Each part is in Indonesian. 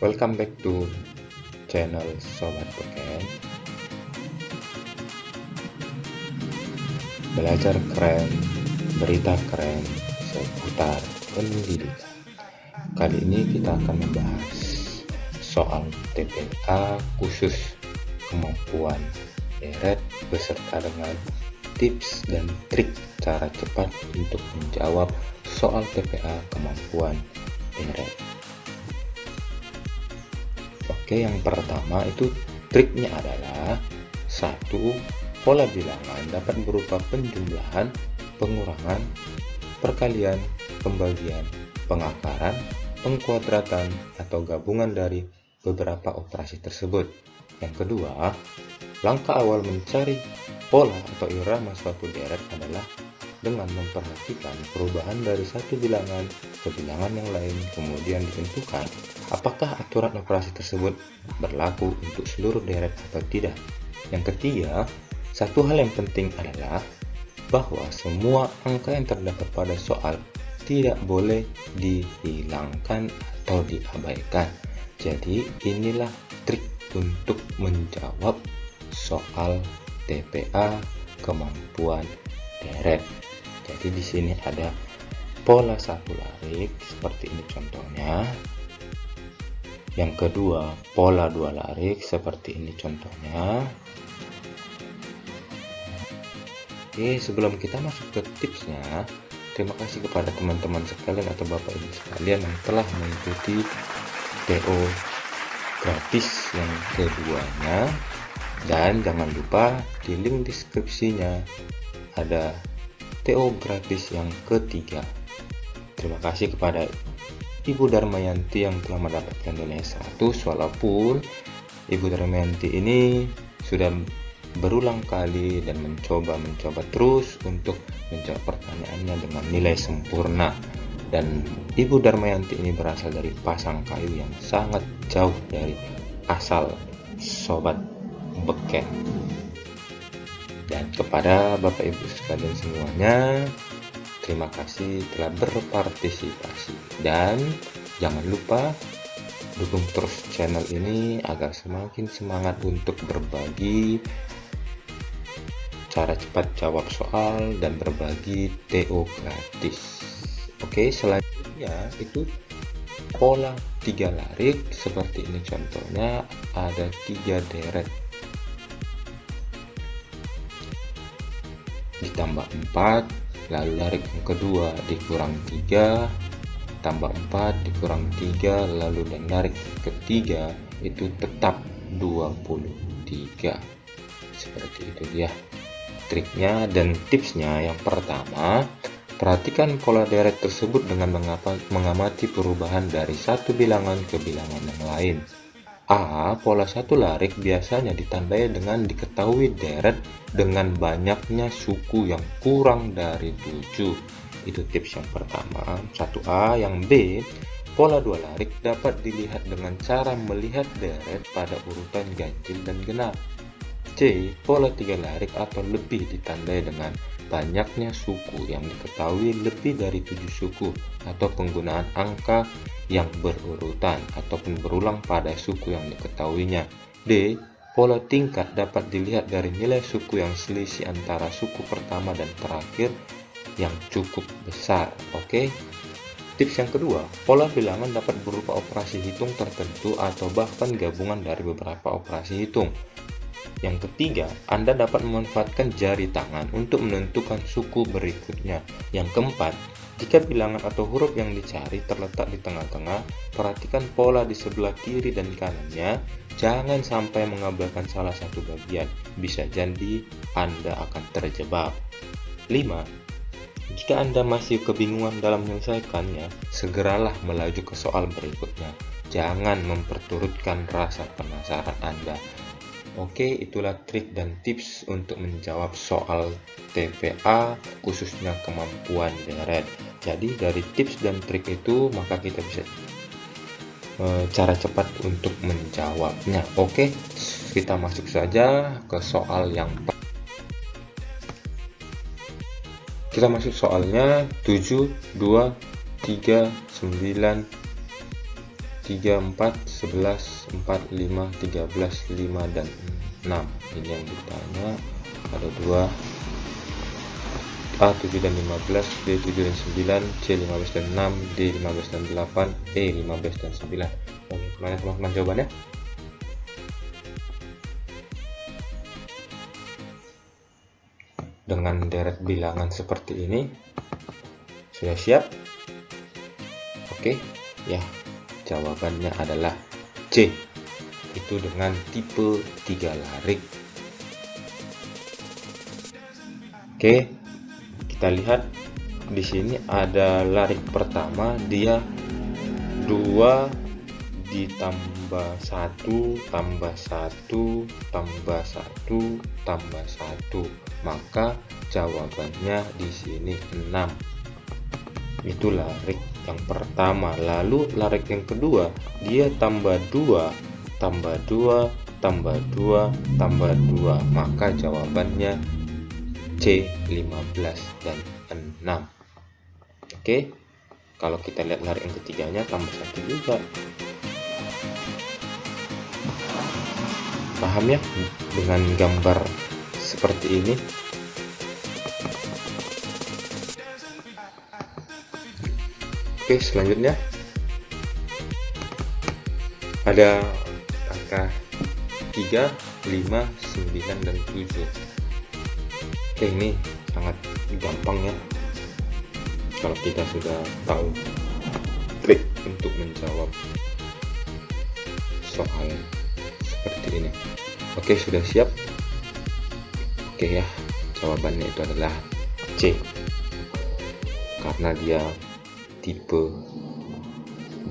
Welcome back to channel Sobat Beken. Belajar keren, berita keren seputar pendidikan. Kali ini kita akan membahas soal TPA khusus kemampuan deret beserta dengan tips dan trik cara cepat untuk menjawab soal TPA kemampuan deret. Oke, yang pertama itu triknya adalah 1. Pola bilangan dapat berupa penjumlahan, pengurangan, perkalian, pembagian, pengakaran, pengkuadratan, atau gabungan dari beberapa operasi tersebut. Yang kedua, langkah awal mencari pola atau irama suatu deret adalah dengan memperhatikan perubahan dari satu bilangan ke bilangan yang lain, kemudian ditentukan apakah aturan operasi tersebut berlaku untuk seluruh deret atau tidak. Yang ketiga, satu hal yang penting adalah bahwa semua angka yang terdapat pada soal tidak boleh dihilangkan atau diabaikan. Jadi inilah trik untuk menjawab soal TPA kemampuan deret. Jadi di sini ada pola satu larik seperti ini contohnya. Yang kedua, pola dua larik seperti ini contohnya. Oke, sebelum kita masuk ke tipsnya, terima kasih kepada teman-teman sekalian atau Bapak Ibu sekalian yang telah mengikuti TO gratis yang keduanya. Dan jangan lupa di link deskripsinya ada TO gratis yang ketiga. Terima kasih kepada Ibu Darmayanti yang telah mendapatkan nilai 100, walaupun Ibu Darmayanti ini sudah berulang kali dan mencoba terus untuk menjawab pertanyaannya dengan nilai sempurna. Dan Ibu Darmayanti ini berasal dari Pasangkayu yang sangat jauh dari asal Sobat Beken. Dan kepada Bapak Ibu sekalian semuanya, terima kasih telah berpartisipasi. Dan jangan lupa dukung terus channel ini agar semakin semangat untuk berbagi cara cepat jawab soal dan berbagi TO gratis. Oke, selanjutnya itu pola 3 larik seperti ini contohnya, ada 3 deret ditambah 4, lalu larik yang kedua dikurang 3 tambah 4 dikurang 3, lalu dan larik ketiga itu tetap 23. Seperti itu ya triknya dan tipsnya. Yang pertama, perhatikan pola deret tersebut dengan mengamati perubahan dari satu bilangan ke bilangan yang lain. A. Pola satu larik biasanya ditandai dengan diketahui deret dengan banyaknya suku yang kurang dari 7. Itu tips yang pertama, 1A. Yang B, pola dua larik dapat dilihat dengan cara melihat deret pada urutan ganjil dan genap. C. Pola 3 larik atau lebih ditandai dengan banyaknya suku yang diketahui lebih dari 7 suku atau penggunaan angka yang berurutan ataupun berulang pada suku yang diketahuinya. D. Pola tingkat dapat dilihat dari nilai suku yang selisih antara suku pertama dan terakhir yang cukup besar. Oke. Tips yang kedua, pola bilangan dapat berupa operasi hitung tertentu atau bahkan gabungan dari beberapa operasi hitung. Yang ketiga, Anda dapat memanfaatkan jari tangan untuk menentukan suku berikutnya. Yang keempat, jika bilangan atau huruf yang dicari terletak di tengah-tengah, perhatikan pola di sebelah kiri dan kanannya. Jangan sampai mengabaikan salah satu bagian, bisa jadi Anda akan terjebak. 5. Jika Anda masih kebingungan dalam menyelesaikannya, segeralah melaju ke soal berikutnya. Jangan memperturutkan rasa penasaran Anda. Oke, itulah trik dan tips untuk menjawab soal TPA khususnya kemampuan deret. Jadi dari tips dan trik itu maka kita bisa cara cepat untuk menjawabnya. Oke, kita masuk saja ke soal yang kita masuk soalnya 7, 2, 3, 9, 3, 3, 4, 11, 4, 5, 13, 5, dan 6. Ini yang ditanya. Ada 2, A 7 dan 15, B 7 dan 9, C 15 dan 6, D 15 dan 8, E 15 dan 9. Bagaimana teman-teman jawabannya? Dengan deret bilangan seperti ini, sudah siap? Oke, ya, jawabannya adalah C. Itu dengan tipe 3 larik. Oke, kita lihat di sini ada larik pertama, dia 2 ditambah 1 tambah 1 tambah 1 tambah 1, maka jawabannya di sini 6. Itu larik yang pertama. Lalu larik yang kedua, dia tambah 2 tambah 2 tambah 2 tambah 2, maka jawabannya C 15 dan 6. Oke, kalau kita lihat larik yang ketiganya tambah 1 juga. Paham ya dengan gambar seperti ini? Oke, selanjutnya ada angka 3, 5, 9, dan 7. Oke, ini sangat gampang ya kalau kita sudah tahu trik untuk menjawab soal seperti ini. Oke, sudah siap? Oke ya, jawabannya itu adalah C, karena dia tipe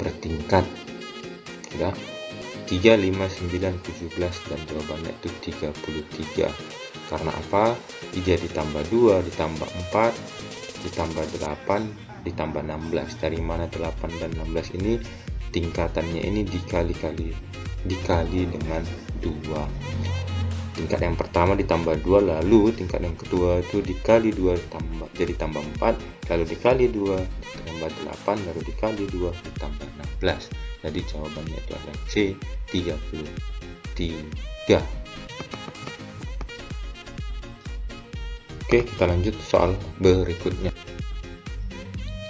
bertingkat. Sudah 3, 5, 9, 17, dan jawabannya itu 33. Karena apa? 3 ditambah 2 ditambah 4 ditambah 8 ditambah 16. Dari mana 8 dan 16 ini? Tingkatannya ini dikali dengan 2. Tingkat yang pertama ditambah 2, lalu tingkat yang kedua itu dikali 2 jadi tambah 4, lalu dikali 2 ditambah 8, lalu dikali 2 ditambah 16. Jadi jawabannya itu adalah C 33. Oke, kita lanjut soal berikutnya.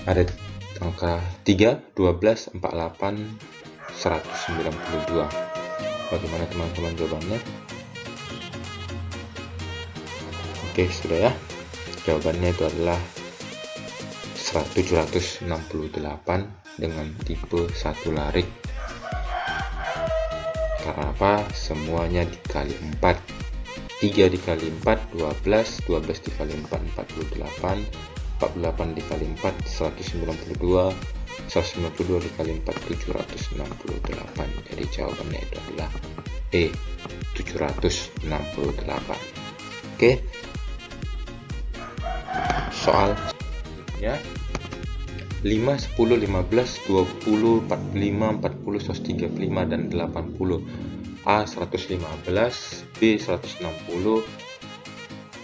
Ada angka 3, 12, 48, 192. Bagaimana teman-teman jawabannya? Oke, sudah ya. Jawabannya itu adalah 768 dengan tipe 1 larik. Karena apa? Semuanya dikali 4. 3 dikali 4 12, 12 dikali 4 48, 48 dikali 4 192, 192 dikali 4 768. Jadi jawabannya itu adalah E 768. Oke, soal selanjutnya 5, 10, 15, 20, 45, 40, 135, dan 80. A 115, B 160,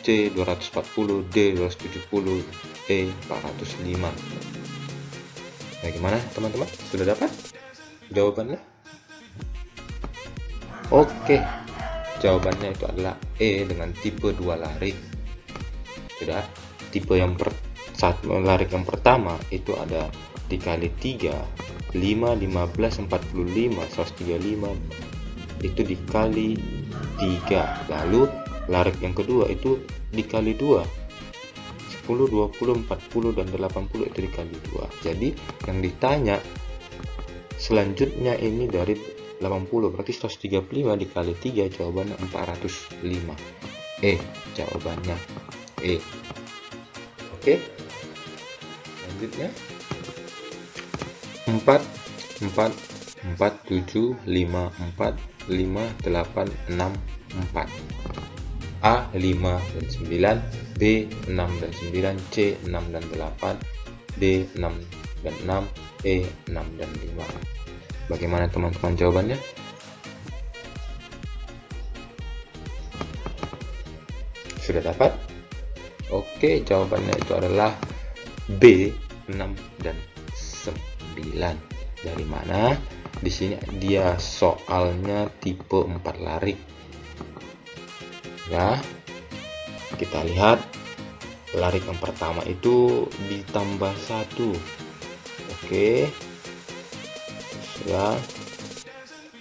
C 240, D 270, E 405. Bagaimana teman-teman? Sudah dapat jawabannya? Oke, jawabannya itu adalah E dengan tipe 2 larik. Sudah, tipe yang larik yang pertama itu ada dikali 3, 5, 15, 45, 135, itu dikali 3. Lalu larik yang kedua itu dikali 2, 10, 20, 40, dan 80 itu dikali 2. Jadi yang ditanya selanjutnya ini dari 80, berarti 135 dikali 3, jawabannya 405. Jawabannya E. Oke, selanjutnya 4, 7, 5, 4, 5, 8, 6, 4. A 5 dan 9, B 6 dan 9, C 6 dan 8, D 6 dan 6, E 6 dan 5. Bagaimana teman-teman jawabannya? Sudah dapat? Oke, jawabannya itu adalah B 6 dan 9. Dari mana? di sini dia soalnya tipe 4 larik. Ya, kita lihat larik yang pertama itu ditambah 1. Oke. Ya.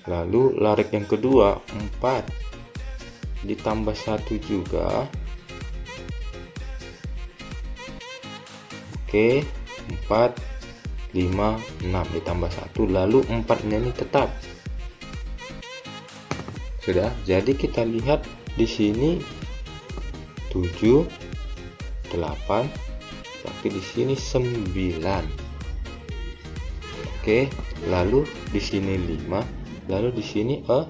Lalu larik yang kedua 4 ditambah 1 juga. Oke, 4 5 6 ditambah 1, lalu 4-nya ini tetap. Sudah, jadi kita lihat di sini 7 8, tapi di sini 9. Oke, lalu di sini 5, lalu di sini 6.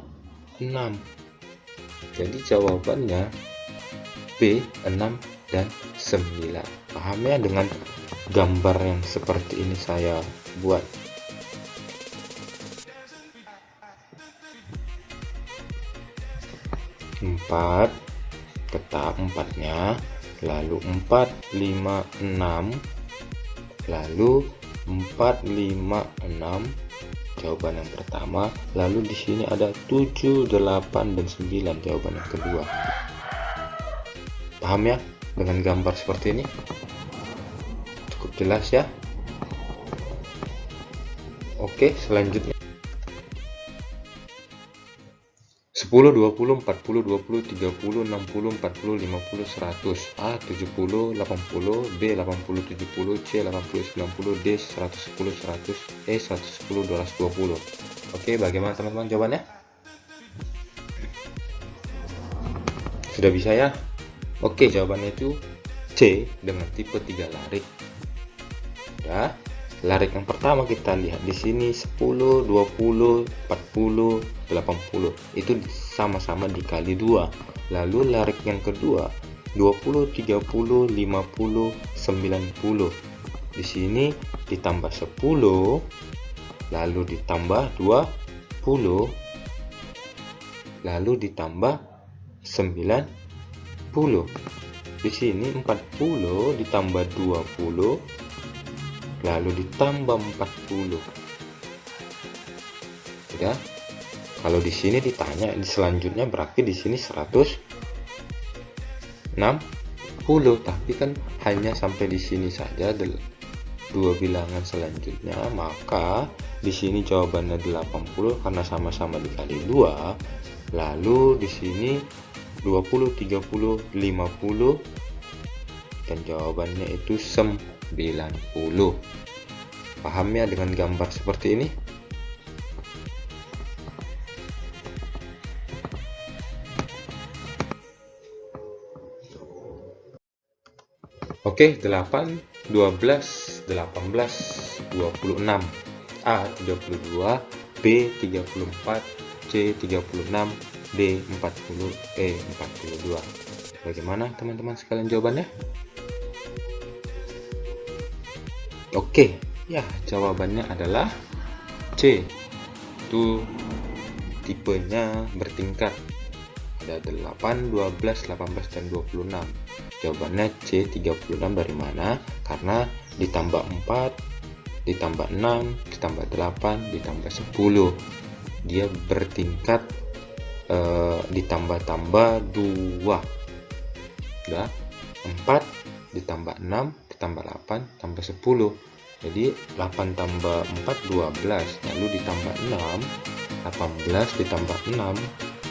Jadi jawabannya B 6 dan 9. Paham ya dengan gambar yang seperti ini saya buat. Empat, tetap 4-nya, lalu 4 5 6, lalu 4 5 6, jawaban yang pertama. Lalu di sini ada 7 8 dan 9, jawaban yang kedua. Paham ya dengan gambar seperti ini? Cukup jelas ya. Oke, selanjutnya 10 20 40 20 30 60 40 50 100, A 70 80, B 80 70, C 80 90, D 110 100, E 110 220. Oke, bagaimana teman-teman jawabannya? Sudah bisa ya? Oke, jawabannya itu C dengan tipe 3 larik. Ya. Larik yang pertama kita lihat di sini 10, 20, 40, 80. Itu sama-sama dikali 2. Lalu larik yang kedua 20, 30, 50, 90. Di sini ditambah 10, lalu ditambah 20, lalu ditambah 90. Di sini 40 ditambah 20, lalu ditambah 40. Sudah. Kalau di sini ditanya selanjutnya berarti di sini 160, tapi kan hanya sampai di sini saja dua bilangan selanjutnya, maka di sini jawabannya 80 karena sama-sama dikali 2. Lalu di sini 20, 30, 50 dan jawabannya itu 90. Paham ya dengan gambar seperti ini? Oke, 8, 12, 18, 26, A 32, B 34, C 36, D 40, E 42. Bagaimana teman-teman sekalian jawabannya? Oke, ya jawabannya adalah C. Itu tipenya bertingkat. Ada 8, 12, 18 dan 26. Jawabannya C 36 dari mana? Karena ditambah 4, ditambah 6, ditambah 8, ditambah 10. Dia bertingkat ditambah-tambah 2. Udah, 4 ditambah 6 ditambah 8 tambah 10. Jadi 8 tambah 4 12, lalu ditambah 6 18 ditambah 6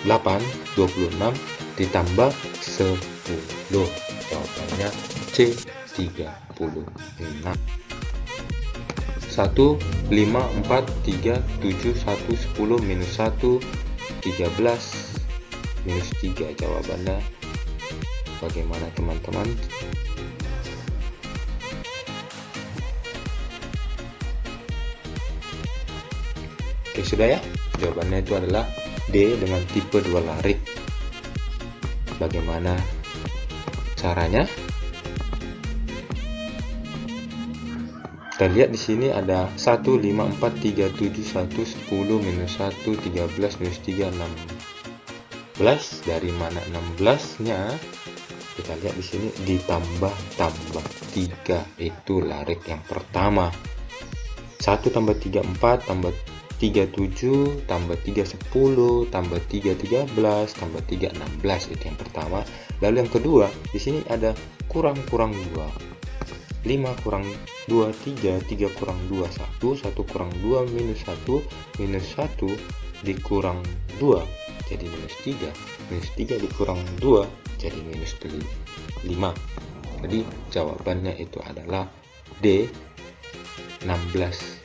8 26 ditambah 10. Jawabannya C 36. 1 5 4 3 7 1 10 minus 1 13 minus 3. Jawabannya bagaimana teman-teman? Oke, sudah ya. Jawabannya itu adalah D dengan tipe 2 larik. Bagaimana caranya? Kita lihat di sini ada 1 5 4 3 7 1 10 minus 1 13 minus 3 16. Dari mana 16-nya? Kita lihat di sini ditambah 3, itu larik yang pertama. 1 tambah 3 4 tambah 7 tambah 3 10 tambah 3 13 tambah 3 16, itu yang pertama. Lalu yang kedua, di sini ada kurang 2. 5 kurang 2 3, 3 kurang 2 1, 1 kurang 2 minus 1, minus 1 dikurang 2 jadi minus 3, minus 3 dikurang 2 jadi minus 5. Jadi jawabannya itu adalah D, 16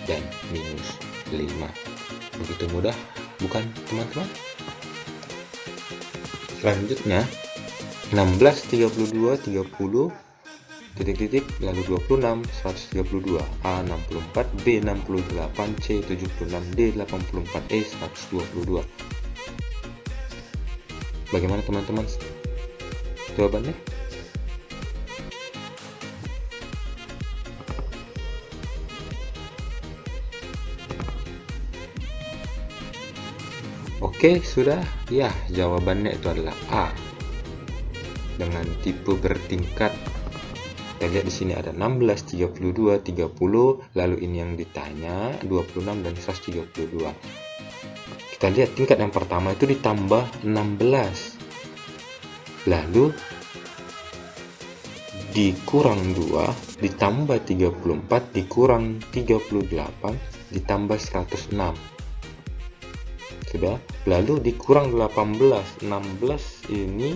dan minus 5. Begitu mudah, bukan teman-teman? Selanjutnya 16 32 30 titik lalu 26 132, A 64, B 68, C 76, D 84, E 122. Bagaimana teman-teman jawabannya? Oke, sudah ya, jawabannya itu adalah A dengan tipe bertingkat. Kita lihat di sini ada 16, 32, 30, lalu ini yang ditanya 26 dan 132. Kita lihat tingkat yang pertama itu ditambah 16. Lalu dikurang 2 ditambah 34 dikurang 38 ditambah 106. Sudah. Lalu dikurang 18. 16 ini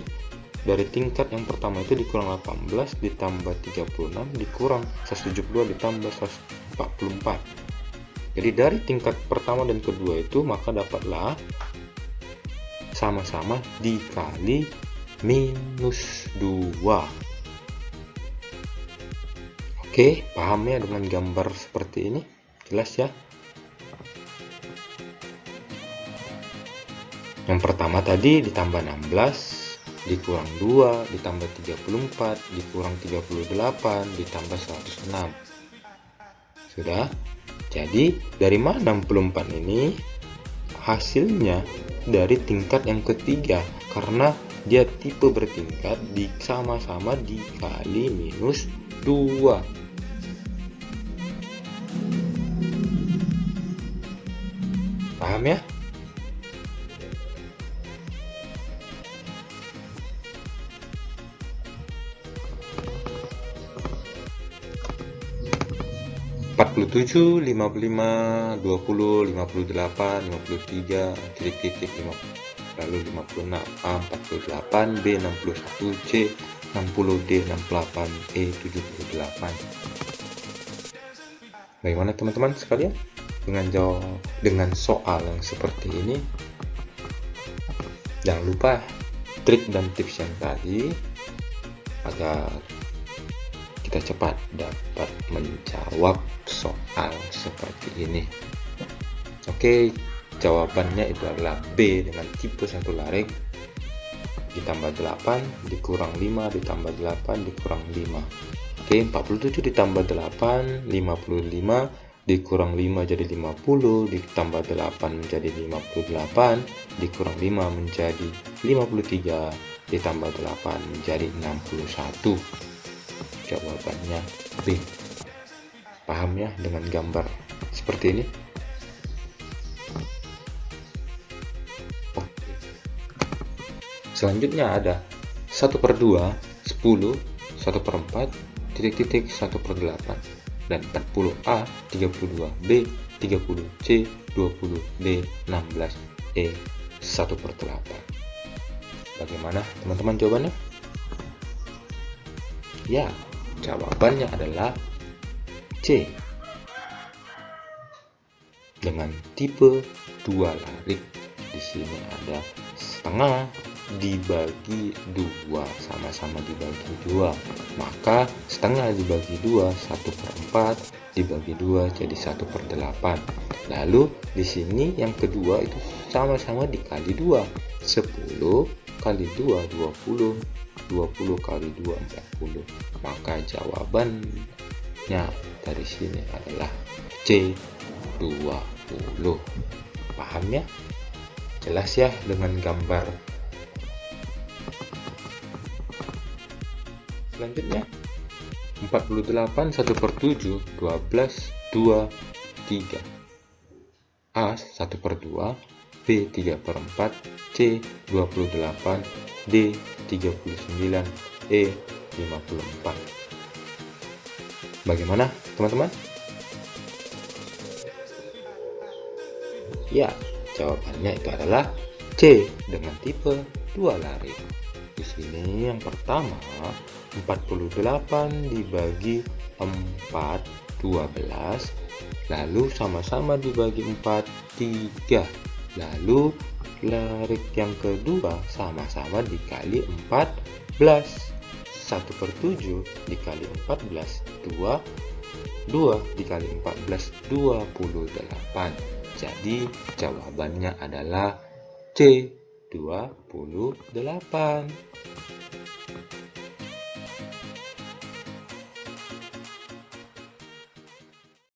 dari tingkat yang pertama itu dikurang 18 ditambah 36 dikurang 172 ditambah 144. Jadi dari tingkat pertama dan kedua itu maka dapatlah sama-sama dikali minus 2. Oke, paham ya dengan gambar seperti ini? Jelas ya? Yang pertama tadi ditambah 16 dikurang 2 ditambah 34 dikurang 38 ditambah 106. Sudah. Jadi dari mana 64 ini? Hasilnya dari tingkat yang ketiga, karena dia tipe bertingkat, sama-sama dikali minus 2. Paham ya? (47, 55, 20, 58, 53, titik-titik 50, lalu 56, A 48, B 61, C 60, D 68, E 78. Bagaimana teman-teman sekalian dengan soal yang seperti ini? Jangan lupa trik dan tips yang tadi agar kita cepat dapat menjawab soal seperti ini. Oke, jawabannya itu adalah B dengan tipe satu larik ditambah 8 dikurang 5 ditambah 8 dikurang 5. Oke, 47 ditambah 8 55 dikurang 5 jadi 50 ditambah 8 menjadi 58 dikurang 5 menjadi 53 ditambah 8 menjadi 61. Jawabannya B. Paham ya dengan gambar seperti ini? Oke. Selanjutnya ada 1/2, 10, 1/4, titik-titik 1/8, dan 40A, 32B, 30C, 20D, 16E, 1/8. Bagaimana teman-teman jawabannya? Ya, jawabannya adalah C dengan tipe 2 larik. Di sini ada setengah dibagi 2, sama-sama dibagi 2, maka setengah dibagi 2 1/4 dibagi 2 jadi 1/8. Lalu di sini yang kedua itu sama-sama dikali 2, 10 kali 2 20, 20 kali 2 40, maka jawabannya dari sini adalah C 20. Paham ya? Jelas ya dengan gambar. Selanjutnya 48 1/7 12 2 3. A 1/2, B 3/4, C 28, D 39, E 54. Bagaimana teman-teman? Ya, jawabannya itu adalah C dengan tipe 2 larik. Di sini yang pertama, 48 dibagi 4, 12, lalu sama-sama dibagi 4, 3. Lalu larik yang kedua sama-sama dikali 14. 1/7 dikali 14, 2. 2 dikali 14, 28. Jadi jawabannya adalah C, 28.